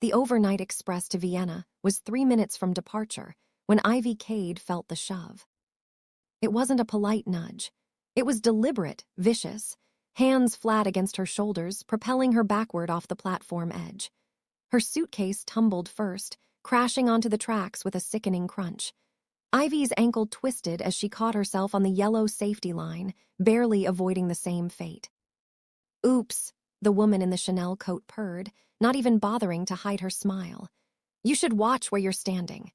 The overnight express to Vienna was 3 minutes from departure when Ivy Kade felt the shove. It wasn't a polite nudge. It was deliberate, vicious, hands flat against her shoulders, propelling her backward off the platform edge. Her suitcase tumbled first, crashing onto the tracks with a sickening crunch. Ivy's ankle twisted as she caught herself on the yellow safety line, barely avoiding the same fate. "Oops," the woman in the Chanel coat purred, not even bothering to hide her smile. "You should watch where you're standing."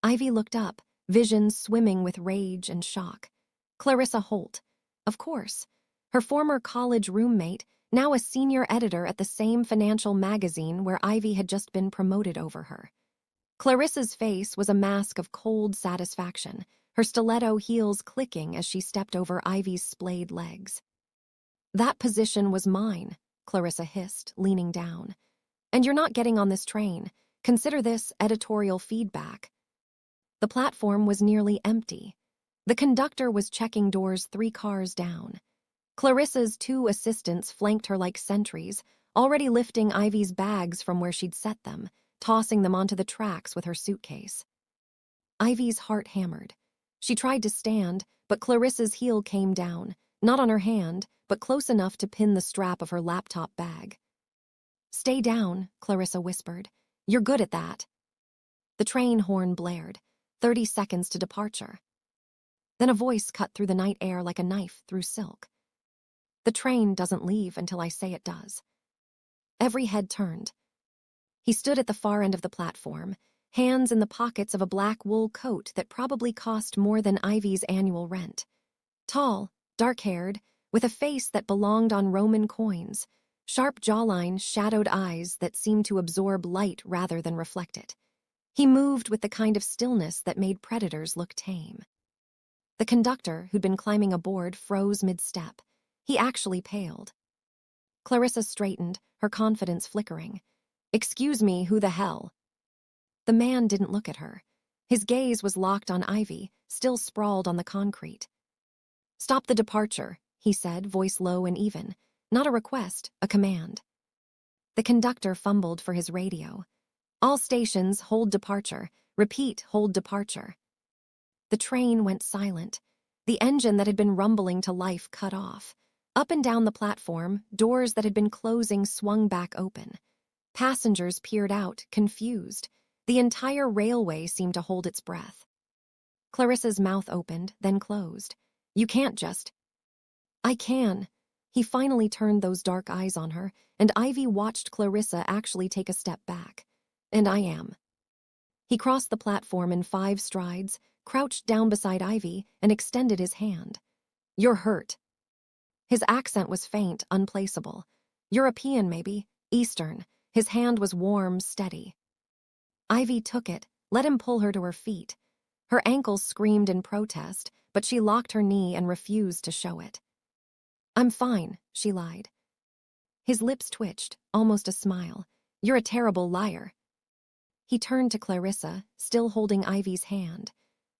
Ivy looked up, vision swimming with rage and shock. Clarissa Holt. Of course. Her former college roommate, now a senior editor at the same financial magazine where Ivy had just been promoted over her. Clarissa's face was a mask of cold satisfaction, her stiletto heels clicking as she stepped over Ivy's splayed legs. "That position was mine," Clarissa hissed, leaning down. "And you're not getting on this train. Consider this editorial feedback." The platform was nearly empty. The conductor was checking doors 3 cars down. Clarissa's 2 assistants flanked her like sentries, already lifting Ivy's bags from where she'd set them, tossing them onto the tracks with her suitcase. Ivy's heart hammered. She tried to stand, but Clarissa's heel came down, not on her hand, but close enough to pin the strap of her laptop bag. "Stay down," Clarissa whispered. "You're good at that." The train horn blared. 30 seconds to departure. Then a voice cut through the night air like a knife through silk. "The train doesn't leave until I say it does." Every head turned. He stood at the far end of the platform, hands in the pockets of a black wool coat that probably cost more than Ivy's annual rent. Tall, dark-haired, with a face that belonged on Roman coins, sharp jawline, shadowed eyes that seemed to absorb light rather than reflect it. He moved with the kind of stillness that made predators look tame. The conductor, who'd been climbing aboard, froze mid-step. He actually paled. Clarissa straightened, her confidence flickering. "Excuse me, who the hell?" The man didn't look at her. His gaze was locked on Ivy, still sprawled on the concrete. "Stop the departure," he said, voice low and even. Not a request, a command. The conductor fumbled for his radio. "All stations, hold departure. Repeat, hold departure." The train went silent. The engine that had been rumbling to life cut off. Up and down the platform, doors that had been closing swung back open. Passengers peered out, confused. The entire railway seemed to hold its breath. Clarissa's mouth opened, then closed. "You can't just—" "I can." He finally turned those dark eyes on her, and Ivy watched Clarissa actually take a step back. "And I am." He crossed the platform in 5 strides, crouched down beside Ivy, and extended his hand. "You're hurt." His accent was faint, unplaceable. European, maybe. Eastern. His hand was warm, steady. Ivy took it, let him pull her to her feet. Her ankles screamed in protest, but she locked her knee and refused to show it. "I'm fine," she lied. His lips twitched, almost a smile. "You're a terrible liar." He turned to Clarissa, still holding Ivy's hand.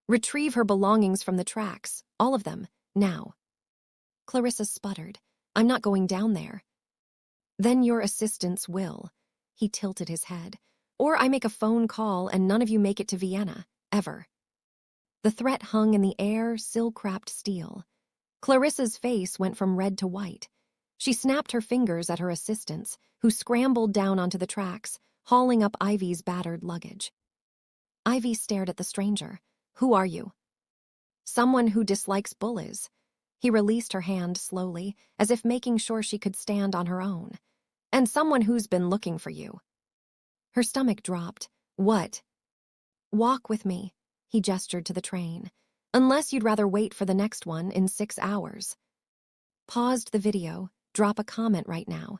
"Retrieve her belongings from the tracks, all of them, now." Clarissa sputtered. "I'm not going down there." "Then your assistants will." He tilted his head. "Or I make a phone call and none of you make it to Vienna, ever." The threat hung in the air, silk-wrapped steel. Clarissa's face went from red to white. She snapped her fingers at her assistants, who scrambled down onto the tracks, hauling up Ivy's battered luggage. Ivy stared at the stranger. "Who are you?" "Someone who dislikes bullies." He released her hand slowly, as if making sure she could stand on her own. "And someone who's been looking for you." Her stomach dropped. "What?" "Walk with me," he gestured to the train. "Unless you'd rather wait for the next one in 6 hours. Paused the video. Drop a comment right now.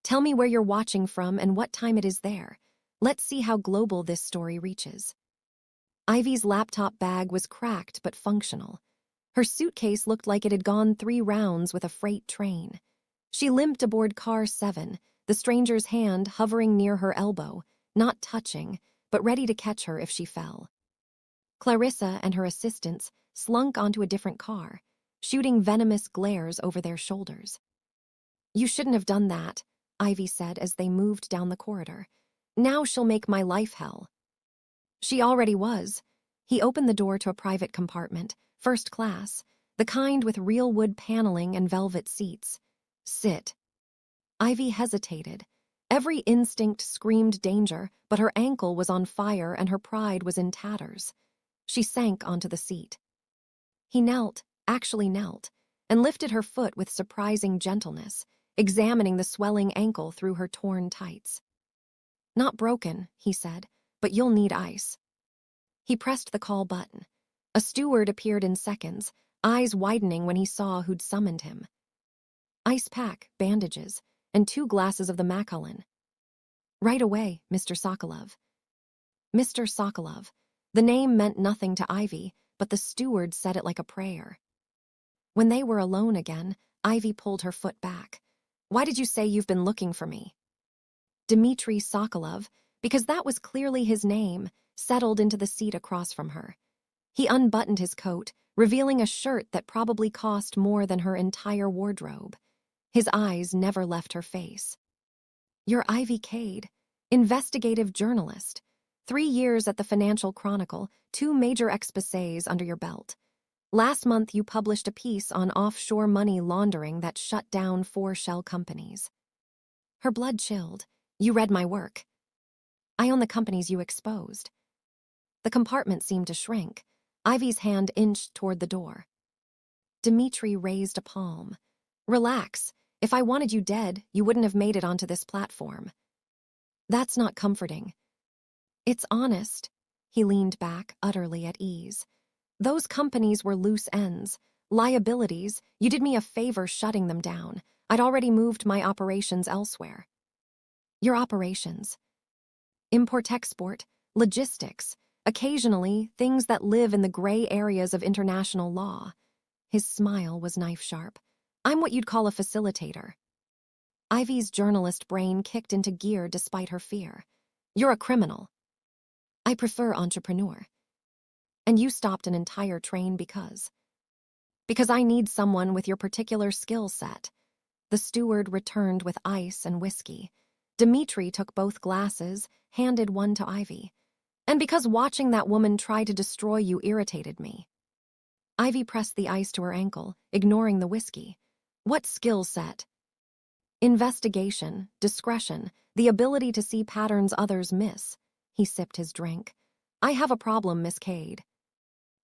Tell me where you're watching from and what time it is there. Let's see how global this story reaches." Ivy's laptop bag was cracked but functional. Her suitcase looked like it had gone 3 rounds with a freight train. She limped aboard car 7, the stranger's hand hovering near her elbow, not touching, but ready to catch her if she fell. Clarissa and her assistants slunk onto a different car, shooting venomous glares over their shoulders. "You shouldn't have done that," Ivy said as they moved down the corridor. Now she'll make my life hell. She already was. He opened the door to a private compartment, first class, the kind with real wood paneling and velvet seats. Sit. Ivy hesitated. Every instinct screamed danger, but her ankle was on fire and her pride was in tatters. She sank onto the seat. He knelt, actually knelt, and lifted her foot with surprising gentleness, examining the swelling ankle through her torn tights. Not broken, he said, but you'll need ice. He pressed the call button. A steward appeared in seconds, eyes widening when he saw who'd summoned him. Ice pack, bandages, and 2 glasses of the Macallan. Right away, Mr. Sokolov. Mr. Sokolov. The name meant nothing to Ivy, but the steward said it like a prayer. When they were alone again, Ivy pulled her foot back. Why did you say you've been looking for me? Dmitri Sokolov, because that was clearly his name, settled into the seat across from her. He unbuttoned his coat, revealing a shirt that probably cost more than her entire wardrobe. His eyes never left her face. You're Ivy Kade, investigative journalist. 3 years at the Financial Chronicle, 2 major exposés under your belt. Last month you published a piece on offshore money laundering that shut down 4 shell companies. Her blood chilled. You read my work. I own the companies you exposed. The compartment seemed to shrink. Ivy's hand inched toward the door. Dmitri raised a palm. Relax. If I wanted you dead, you wouldn't have made it onto this platform. That's not comforting. It's honest. He leaned back, utterly at ease. Those companies were loose ends. Liabilities. You did me a favor shutting them down. I'd already moved my operations elsewhere. Your operations. Import-export, logistics, occasionally things that live in the gray areas of international law. His smile was knife-sharp. I'm what you'd call a facilitator. Ivy's journalist brain kicked into gear despite her fear. You're a criminal. I prefer entrepreneur. And you stopped an entire train because I need someone with your particular skill set. The steward returned with ice and whiskey. Dmitri took both glasses, handed one to Ivy. And because watching that woman try to destroy you irritated me. Ivy pressed the ice to her ankle, ignoring the whiskey. What skill set? Investigation, discretion, the ability to see patterns others miss. He sipped his drink. I have a problem, Miss Kade.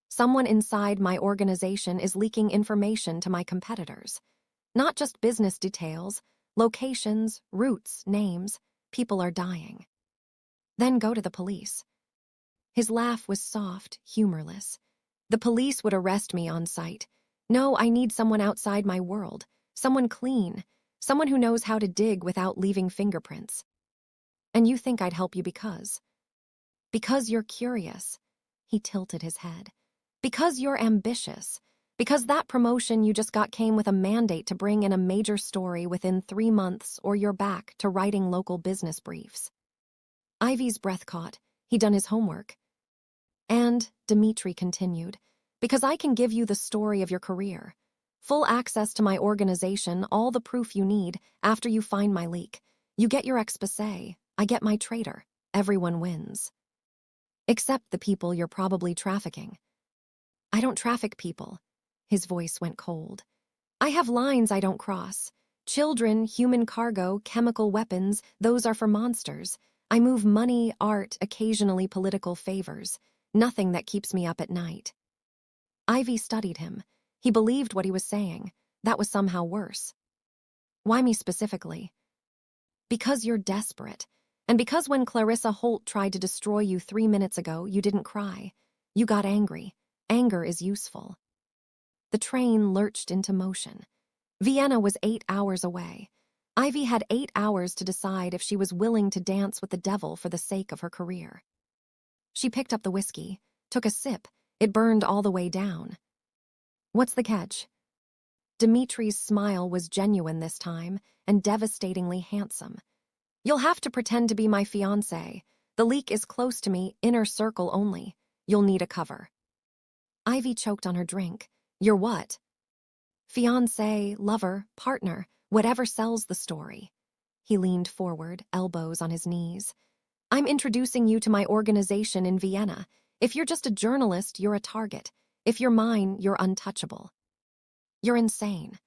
Someone inside my organization is leaking information to my competitors. Not just business details, locations, routes, names. People are dying. Then go to the police. His laugh was soft, humorless. The police would arrest me on sight. No, I need someone outside my world. Someone clean. Someone who knows how to dig without leaving fingerprints. And you think I'd help you because? Because you're curious. He tilted his head. Because you're ambitious. Because that promotion you just got came with a mandate to bring in a major story within 3 months or you're back to writing local business briefs. Ivy's breath caught. He'd done his homework. And, Dmitri continued, because I can give you the story of your career. Full access to my organization, all the proof you need after you find my leak. You get your exposé, I get my traitor. Everyone wins. Except the people you're probably trafficking. I don't traffic people. His voice went cold. I have lines I don't cross. Children, human cargo, chemical weapons, those are for monsters. I move money, art, occasionally political favors. Nothing that keeps me up at night. Ivy studied him. He believed what he was saying. That was somehow worse. Why me specifically? Because you're desperate. And because when Clarissa Holt tried to destroy you 3 minutes ago, you didn't cry. You got angry. Anger is useful. The train lurched into motion. Vienna was 8 hours away. Ivy had 8 hours to decide if she was willing to dance with the devil for the sake of her career. She picked up the whiskey, took a sip. It burned all the way down. What's the catch? Dimitri's smile was genuine this time and devastatingly handsome. You'll have to pretend to be my fiancée. The leak is close to me, inner circle only. You'll need a cover. Ivy choked on her drink. You're what? Fiancé, lover, partner, whatever sells the story. He leaned forward, elbows on his knees. I'm introducing you to my organization in Vienna. If you're just a journalist, you're a target. If you're mine, you're untouchable. You're insane.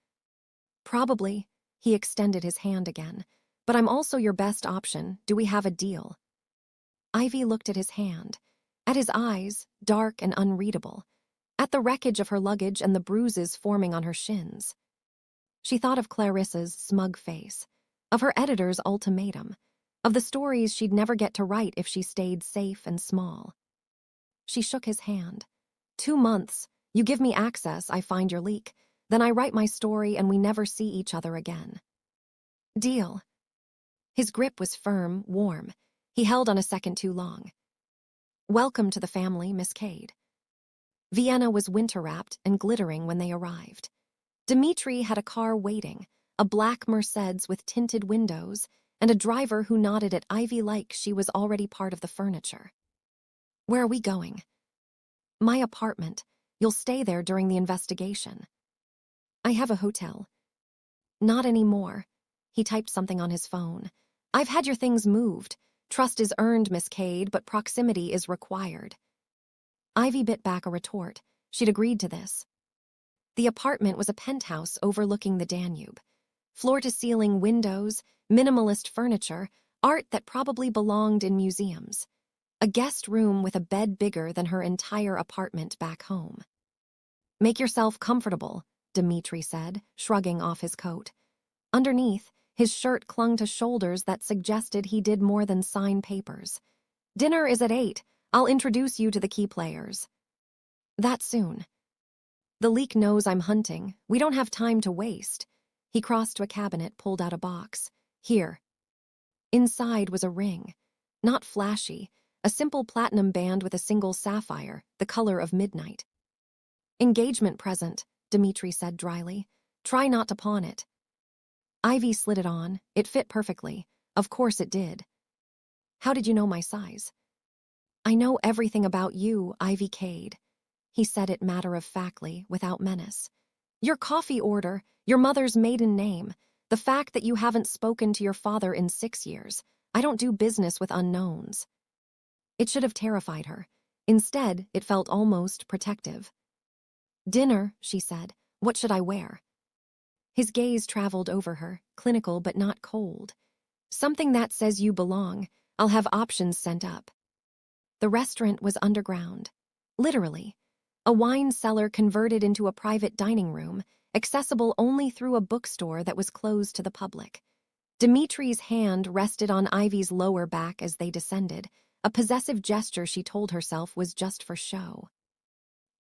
Probably, he extended his hand again. But I'm also your best option. Do we have a deal? Ivy looked at his hand, at his eyes, dark and unreadable, at the wreckage of her luggage and the bruises forming on her shins. She thought of Clarissa's smug face, of her editor's ultimatum, of the stories she'd never get to write if she stayed safe and small. She shook his hand. 2 months. You give me access, I find your leak. Then I write my story and we never see each other again. Deal. His grip was firm, warm. He held on a second too long. Welcome to the family, Miss Kade. Vienna was winter-wrapped and glittering when they arrived. Dmitri had a car waiting, a black Mercedes with tinted windows, and a driver who nodded at Ivy like she was already part of the furniture. Where are we going? My apartment. You'll stay there during the investigation. I have a hotel. Not anymore. He typed something on his phone. I've had your things moved. Trust is earned, Miss Kade, but proximity is required. Ivy bit back a retort. She'd agreed to this. The apartment was a penthouse overlooking the Danube. Floor-to-ceiling windows, minimalist furniture, art that probably belonged in museums. A guest room with a bed bigger than her entire apartment back home. Make yourself comfortable, Dmitri said, shrugging off his coat. Underneath, his shirt clung to shoulders that suggested he did more than sign papers. Dinner is at 8. I'll introduce you to the key players. That soon. The leak knows I'm hunting. We don't have time to waste. He crossed to a cabinet, pulled out a box. Here. Inside was a ring. Not flashy, a simple platinum band with a single sapphire, the color of midnight. Engagement present, Dmitri said dryly. Try not to pawn it. Ivy slid it on. It fit perfectly. Of course it did. How did you know my size? I know everything about you, Ivy Kade. He said it matter-of-factly, without menace. Your coffee order, your mother's maiden name, the fact that you haven't spoken to your father in 6 years. I don't do business with unknowns. It should have terrified her. Instead, it felt almost protective. Dinner, she said. What should I wear? His gaze traveled over her, clinical but not cold. Something that says you belong. I'll have options sent up. The restaurant was underground. Literally. A wine cellar converted into a private dining room, accessible only through a bookstore that was closed to the public. Dmitri's hand rested on Ivy's lower back as they descended, a possessive gesture she told herself was just for show.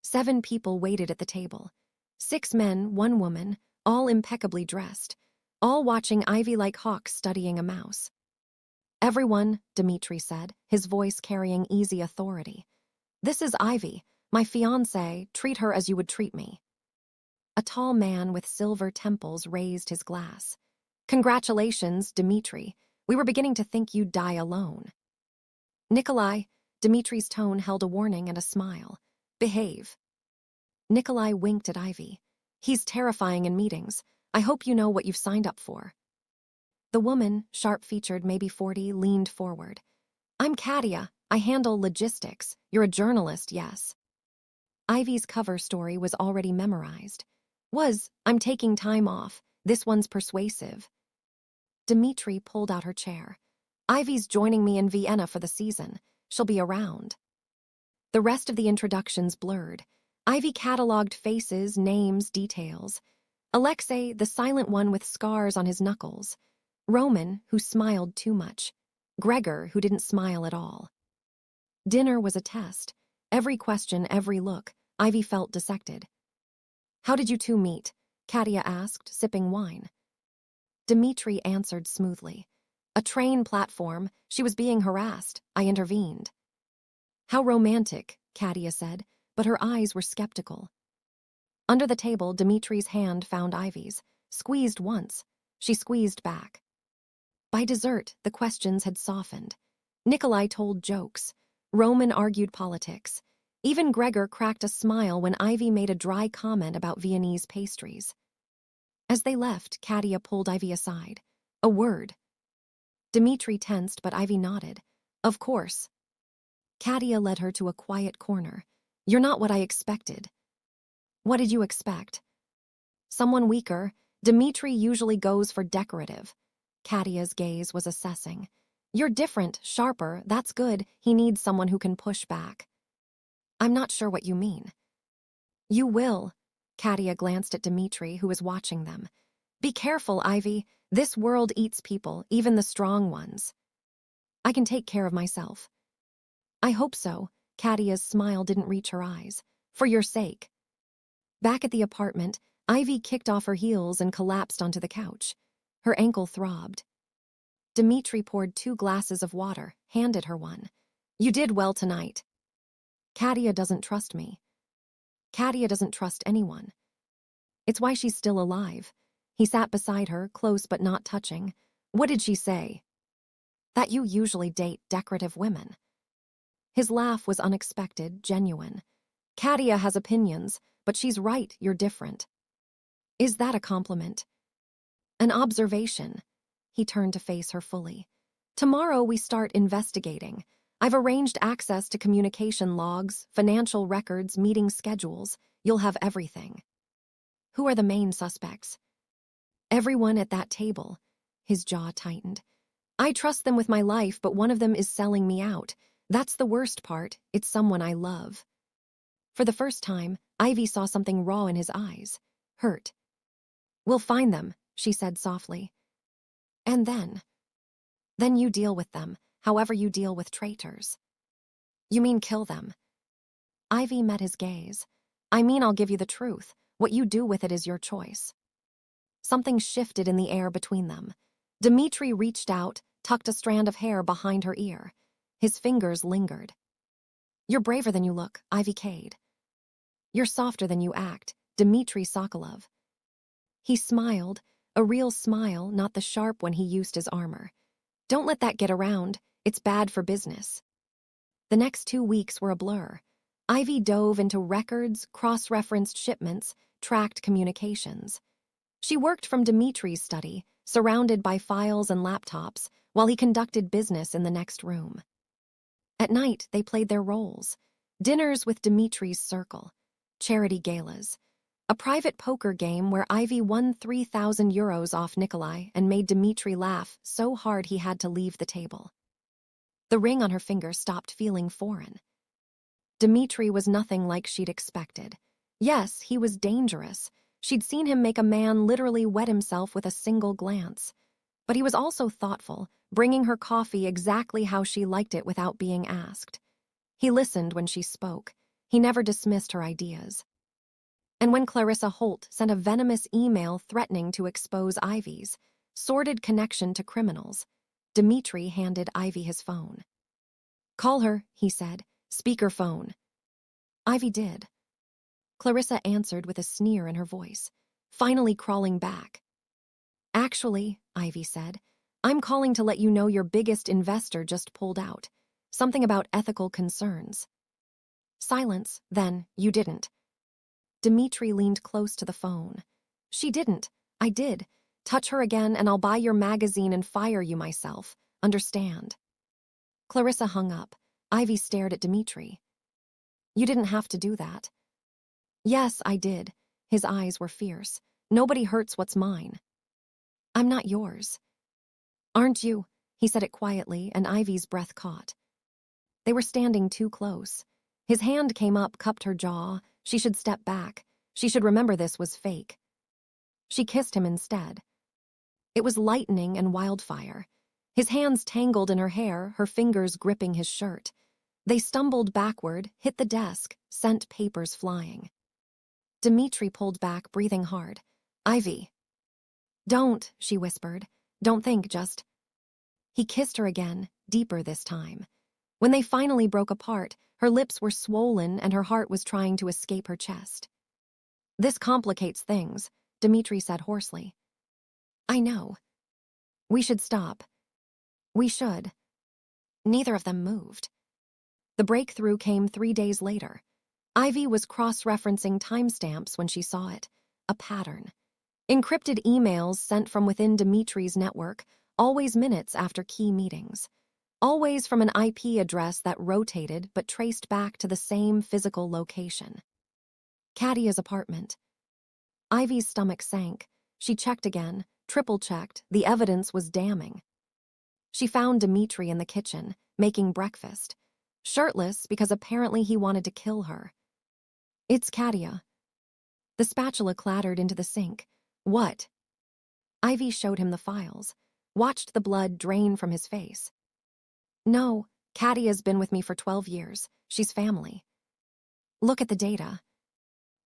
7 people waited at the table. 6 men, 1 woman, all impeccably dressed, all watching Ivy like hawks studying a mouse. Everyone, Dmitri said, his voice carrying easy authority. This is Ivy, my fiancée. Treat her as you would treat me. A tall man with silver temples raised his glass. Congratulations, Dmitri. We were beginning to think you'd die alone. Nikolai, Dmitri's tone held a warning and a smile. Behave. Nikolai winked at Ivy. He's terrifying in meetings. I hope you know what you've signed up for. The woman, sharp-featured, maybe 40, leaned forward. I'm Katia. I handle logistics. You're a journalist, yes. Ivy's cover story was already memorized. I'm taking time off. This one's persuasive. Dmitri pulled out her chair. Ivy's joining me in Vienna for the season. She'll be around. The rest of the introductions blurred. Ivy catalogued faces, names, details. Alexei, the silent one with scars on his knuckles. Roman, who smiled too much. Gregor, who didn't smile at all. Dinner was a test. Every question, every look, Ivy felt dissected. How did you two meet? Katia asked, sipping wine. Dmitri answered smoothly. A train platform. She was being harassed. I intervened. How romantic, Katia said, but her eyes were skeptical. Under the table, Dmitri's hand found Ivy's. Squeezed once. She squeezed back. By dessert, the questions had softened. Nikolai told jokes. Roman argued politics. Even Gregor cracked a smile when Ivy made a dry comment about Viennese pastries. As they left, Katia pulled Ivy aside. A word. Dmitri tensed, but Ivy nodded. Of course. Katia led her to a quiet corner. You're not what I expected. What did you expect? Someone weaker. Dmitri usually goes for decorative. Katia's gaze was assessing. You're different, sharper, that's good. He needs someone who can push back. I'm not sure what you mean. You will. Katia glanced at Dmitri, who was watching them. Be careful, Ivy. This world eats people, even the strong ones. I can take care of myself. I hope so. Katia's smile didn't reach her eyes. For your sake. Back at the apartment, Ivy kicked off her heels and collapsed onto the couch. Her ankle throbbed. Dmitri poured 2 glasses of water, handed her one. You did well tonight. Katia doesn't trust me. Katia doesn't trust anyone. It's why she's still alive. He sat beside her, close but not touching. What did she say? That you usually date decorative women. His laugh was unexpected, genuine. Katia has opinions, but she's right, you're different. Is that a compliment? An observation. He turned to face her fully. Tomorrow we start investigating. I've arranged access to communication logs, financial records, meeting schedules. You'll have everything. Who are the main suspects? Everyone at that table. His jaw tightened. I trust them with my life, but one of them is selling me out. That's the worst part. It's someone I love. For the first time, Ivy saw something raw in his eyes. Hurt. We'll find them, she said softly. And then you deal with them, however you deal with traitors. You mean kill them? Ivy met his gaze. I mean, I'll give you the truth. What you do with it is your choice. Something shifted in the air between them. Dmitri reached out, tucked a strand of hair behind her ear. His fingers lingered. You're braver than you look, Ivy Kade. You're softer than you act, Dmitri Sokolov. He smiled, a real smile, not the sharp one he used as armor. Don't let that get around. It's bad for business. The next 2 weeks were a blur. Ivy dove into records, cross-referenced shipments, tracked communications. She worked from Dmitri's study, surrounded by files and laptops, while he conducted business in the next room. At night, they played their roles. Dinners with Dmitri's circle, charity galas, a private poker game where Ivy won 3,000 euros off Nikolai and made Dmitri laugh so hard he had to leave the table. The ring on her finger stopped feeling foreign. Dmitri was nothing like she'd expected. Yes, he was dangerous. She'd seen him make a man literally wet himself with a single glance. But he was also thoughtful, bringing her coffee exactly how she liked it without being asked. He listened when she spoke. He never dismissed her ideas. And when Clarissa Holt sent a venomous email threatening to expose Ivy's sordid connection to criminals, Dmitri handed Ivy his phone. Call her, he said. Speakerphone. Ivy did. Clarissa answered with a sneer in her voice, finally crawling back. Actually, Ivy said, I'm calling to let you know your biggest investor just pulled out. Something about ethical concerns. Silence, then, you didn't. Dmitri leaned close to the phone. She didn't. I did. Touch her again and I'll buy your magazine and fire you myself. Understand? Clarissa hung up. Ivy stared at Dmitri. You didn't have to do that. Yes, I did. His eyes were fierce. Nobody hurts what's mine. I'm not yours. Aren't you? He said it quietly, and Ivy's breath caught. They were standing too close. His hand came up, cupped her jaw. She should step back. She should remember this was fake. She kissed him instead. It was lightning and wildfire. His hands tangled in her hair, her fingers gripping his shirt. They stumbled backward, hit the desk, sent papers flying. Dmitri pulled back, breathing hard. Ivy. Don't, she whispered. Don't think, just. He kissed her again, deeper this time. When they finally broke apart, her lips were swollen and her heart was trying to escape her chest. This complicates things, Dmitri said hoarsely. I know. We should stop. We should. Neither of them moved. The breakthrough came 3 days later. Ivy was cross-referencing timestamps when she saw it. A pattern. Encrypted emails sent from within Dmitri's network, always minutes after key meetings. always from an IP address that rotated but traced back to the same physical location. Kadia's apartment. Ivy's stomach sank. She checked again, triple-checked. The evidence was damning. She found Dmitri in the kitchen, making breakfast. Shirtless because apparently he wanted to kill her. "It's Kadia." The spatula clattered into the sink. "What?" Ivy showed him the files, watched the blood drain from his face. "No, Kadia's been with me for 12 years. She's family." "Look at the data."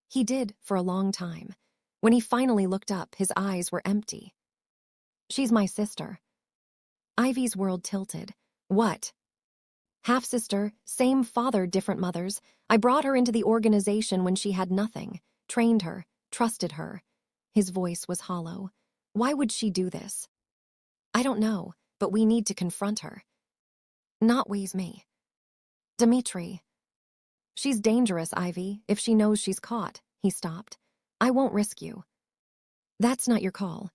He did for a long time. When he finally looked up, his eyes were empty. "She's my sister." Ivy's world tilted. "What?" "Half-sister, same father, different mothers. I brought her into the organization when she had nothing, trained her, trusted her." His voice was hollow. "Why would she do this?" "I don't know, but we need to confront her." "Not with me." "Dmitri." "She's dangerous, Ivy, if she knows she's caught." He stopped. "I won't risk you." "That's not your call."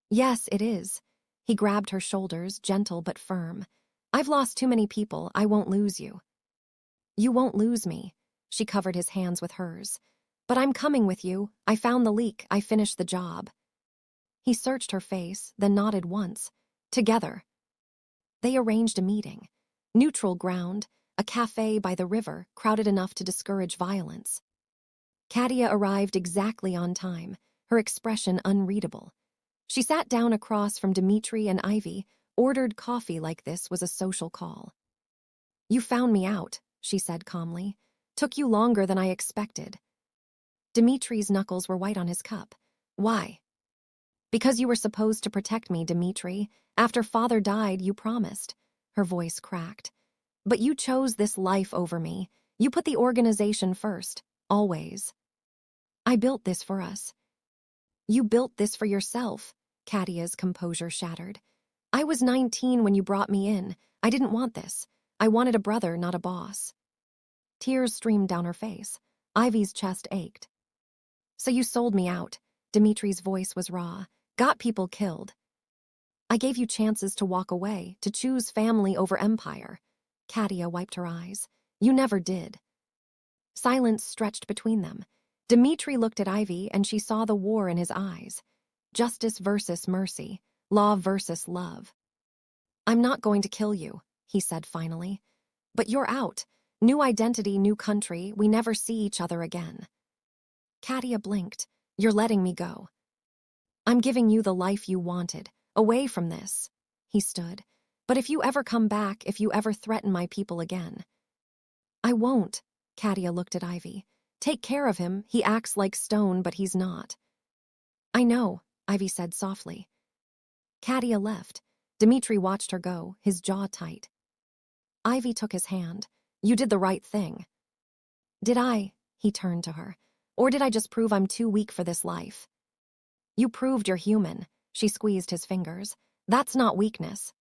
"Yes, it is." He grabbed her shoulders, gentle but firm. "I've lost too many people. I won't lose you." "You won't lose me." She covered his hands with hers. "But I'm coming with you. I found the leak. I finished the job." He searched her face, then nodded once. "Together." They arranged a meeting. Neutral ground, a cafe by the river, crowded enough to discourage violence. Kadia arrived exactly on time, her expression unreadable. She sat down across from Dmitri and Ivy, ordered coffee like this was a social call. "You found me out," she said calmly. "Took you longer than I expected." Dimitri's knuckles were white on his cup. "Why?" "Because you were supposed to protect me, Dmitri. After father died, you promised." Her voice cracked. "But you chose this life over me. You put the organization first, always." "I built this for us." "You built this for yourself." Kadia's composure shattered. "I was 19 when you brought me in. I didn't want this. I wanted a brother, not a boss." Tears streamed down her face. Ivy's chest ached. "So you sold me out." Dimitri's voice was raw. "Got people killed." "I gave you chances to walk away, to choose family over empire." Kadia wiped her eyes. "You never did." Silence stretched between them. Dmitri looked at Ivy and she saw the war in his eyes. Justice versus mercy, law versus love. "I'm not going to kill you," he said finally. "But you're out. New identity, new country. We never see each other again." Kadia blinked. "You're letting me go." "I'm giving you the life you wanted, away from this." He stood. "But if you ever come back, if you ever threaten my people again." "I won't." Kadia looked at Ivy. "Take care of him. He acts like stone, but he's not." "I know," Ivy said softly. Kadia left. Dmitri watched her go, his jaw tight. Ivy took his hand. "You did the right thing." "Did I?" He turned to her. "Or did I just prove I'm too weak for this life?" "You proved you're human." She squeezed his fingers. "That's not weakness."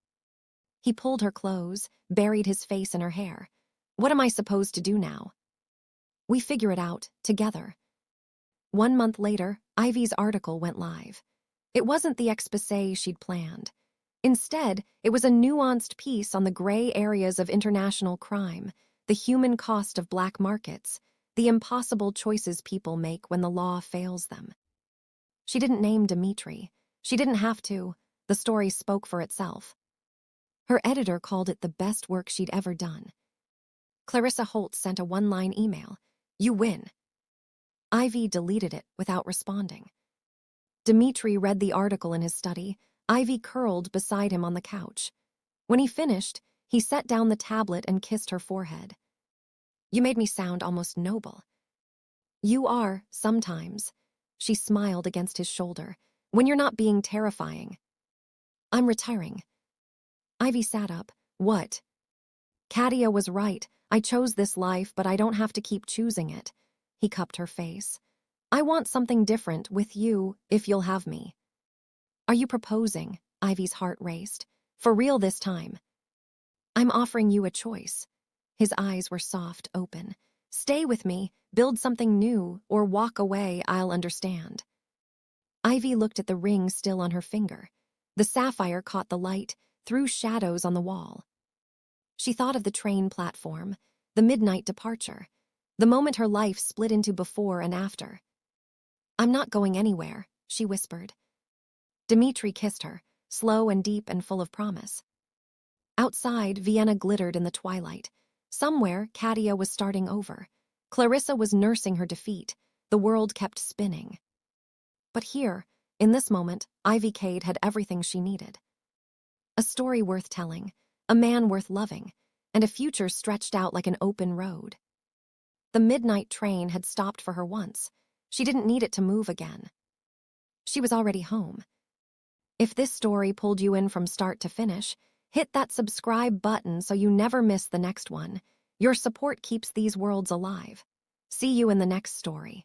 He pulled her close, buried his face in her hair. "What am I supposed to do now?" "We figure it out, together." 1 month later, Ivy's article went live. It wasn't the exposé she'd planned. Instead, it was a nuanced piece on the gray areas of international crime, the human cost of black markets, the impossible choices people make when the law fails them. She didn't name Dmitri. She didn't have to. The story spoke for itself. Her editor called it the best work she'd ever done. Clarissa Holt sent a one-line email. "You win." Ivy deleted it without responding. Dmitri read the article in his study, Ivy curled beside him on the couch. When he finished, he set down the tablet and kissed her forehead. "You made me sound almost noble." "You are, sometimes." She smiled against his shoulder. "When you're not being terrifying." "I'm retiring." Ivy sat up. "What?" "Kadia was right. I chose this life, but I don't have to keep choosing it." He cupped her face. "I want something different with you, if you'll have me." "Are you proposing?" Ivy's heart raced. "For real this time?" "I'm offering you a choice." His eyes were soft, open. "Stay with me, build something new, or walk away, I'll understand." Ivy looked at the ring still on her finger. The sapphire caught the light, threw shadows on the wall. She thought of the train platform, the midnight departure, the moment her life split into before and after. "I'm not going anywhere," she whispered. Dmitri kissed her, slow and deep and full of promise. Outside, Vienna glittered in the twilight. Somewhere, Katia was starting over. Clarissa was nursing her defeat. The world kept spinning. But here, in this moment, Ivy Kade had everything she needed. A story worth telling, a man worth loving, and a future stretched out like an open road. The midnight train had stopped for her once. She didn't need it to move again. She was already home. If this story pulled you in from start to finish, hit that subscribe button so you never miss the next one. Your support keeps these worlds alive. See you in the next story.